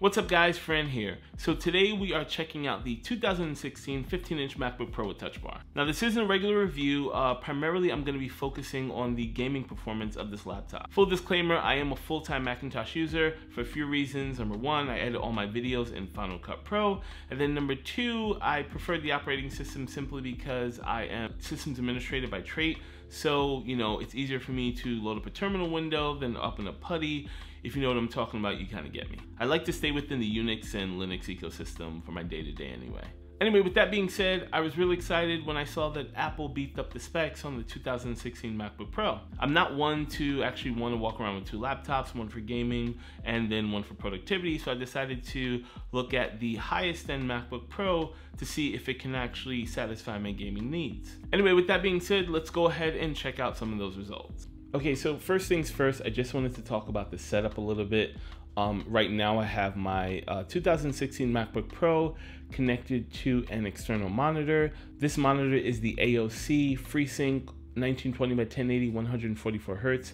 What's up guys, Fran here. So today we are checking out the 2016 15-inch MacBook Pro with Touch Bar. Now this isn't a regular review, primarily I'm going to be focusing on the gaming performance of this laptop. Full disclaimer, I am a full-time Macintosh user for a few reasons. Number one, I edit all my videos in Final Cut Pro, and then number two, I prefer the operating system simply because I am systems administrator by trade. So, it's easier for me to load up a terminal window than open up PuTTY. If you know what I'm talking about, you kind of get me. I like to stay within the Unix and Linux ecosystem for my day-to-day anyway. Anyway, with that being said, I was really excited when I saw that Apple beefed up the specs on the 2016 MacBook Pro. I'm not one to actually want to walk around with two laptops, one for gaming and then one for productivity, so I decided to look at the highest end MacBook Pro to see if it can actually satisfy my gaming needs. Anyway, with that being said, let's go ahead and check out some of those results. Okay, so first things first, I just wanted to talk about the setup a little bit. Right now I have my 2016 MacBook Pro connected to an external monitor. This monitor is the AOC FreeSync 1920 by 1080 144 Hertz.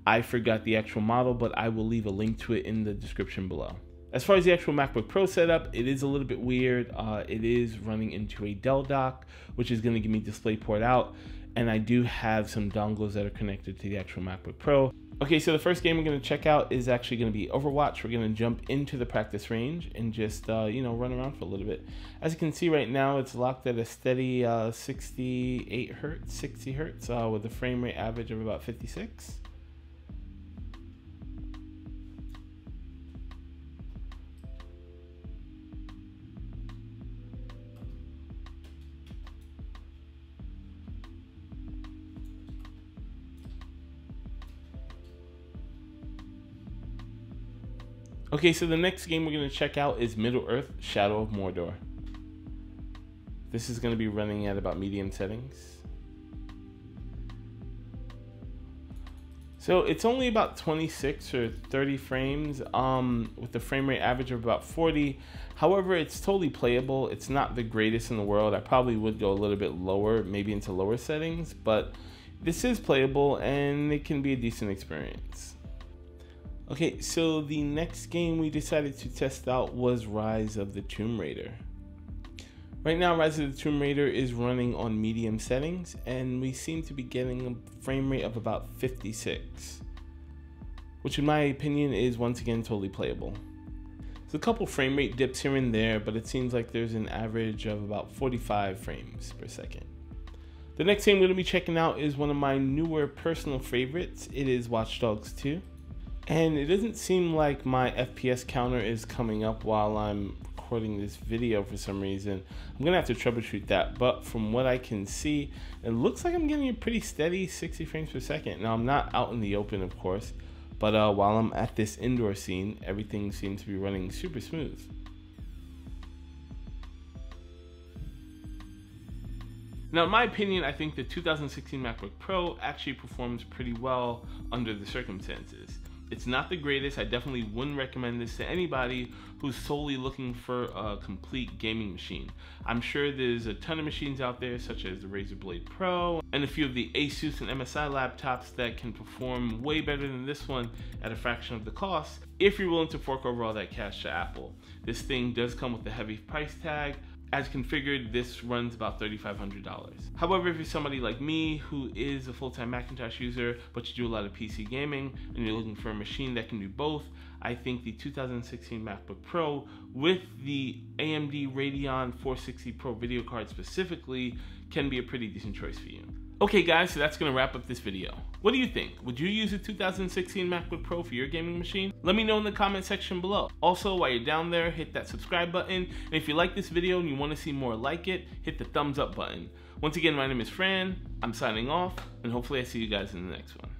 I forgot the actual model, but I will leave a link to it in the description below. As far as the actual MacBook Pro setup, it is a little bit weird. It is running into a Dell dock, which is going to give me DisplayPort out. And I do have some dongles that are connected to the actual MacBook Pro. Okay, so the first game we're going to check out is actually going to be Overwatch. We're going to jump into the practice range and just, run around for a little bit. As you can see right now, it's locked at a steady 60 hertz with a frame rate average of about 56. Okay, so the next game we're going to check out is Middle-earth: Shadow of Mordor. This is going to be running at about medium settings. So it's only about 26 or 30 frames with the frame rate average of about 40. However, it's totally playable. It's not the greatest in the world. I probably would go a little bit lower, maybe into lower settings, but this is playable and it can be a decent experience. Okay, so the next game we decided to test out was Rise of the Tomb Raider. Right now, Rise of the Tomb Raider is running on medium settings, and we seem to be getting a frame rate of about 56, which in my opinion is once again totally playable. There's a couple frame rate dips here and there, but it seems like there's an average of about 45 frames per second. The next game we're going to be checking out is one of my newer personal favorites. It is Watch Dogs 2. And it doesn't seem like my FPS counter is coming up while I'm recording this video for some reason. I'm gonna have to troubleshoot that, but from what I can see, it looks like I'm getting a pretty steady 60 frames per second. Now I'm not out in the open, of course, but while I'm at this indoor scene, everything seems to be running super smooth. Now, in my opinion, I think the 2016 MacBook Pro actually performs pretty well under the circumstances. It's not the greatest. I definitely wouldn't recommend this to anybody who's solely looking for a complete gaming machine. I'm sure there's a ton of machines out there, such as the Razer Blade Pro and a few of the Asus and MSI laptops that can perform way better than this one at a fraction of the cost if you're willing to fork over all that cash to Apple. This thing does come with a heavy price tag. As configured, this runs about $3,500. However, if you're somebody like me who is a full-time Macintosh user, but you do a lot of PC gaming and you're looking for a machine that can do both, I think the 2016 MacBook Pro with the AMD Radeon 460 Pro video card specifically can be a pretty decent choice for you. Okay guys, so that's gonna wrap up this video. What do you think? Would you use a 2016 MacBook Pro for your gaming machine? Let me know in the comment section below. Also, while you're down there, hit that subscribe button. And if you like this video and you wanna see more like it, hit the thumbs up button. Once again, my name is Fran, I'm signing off, and hopefully I see you guys in the next one.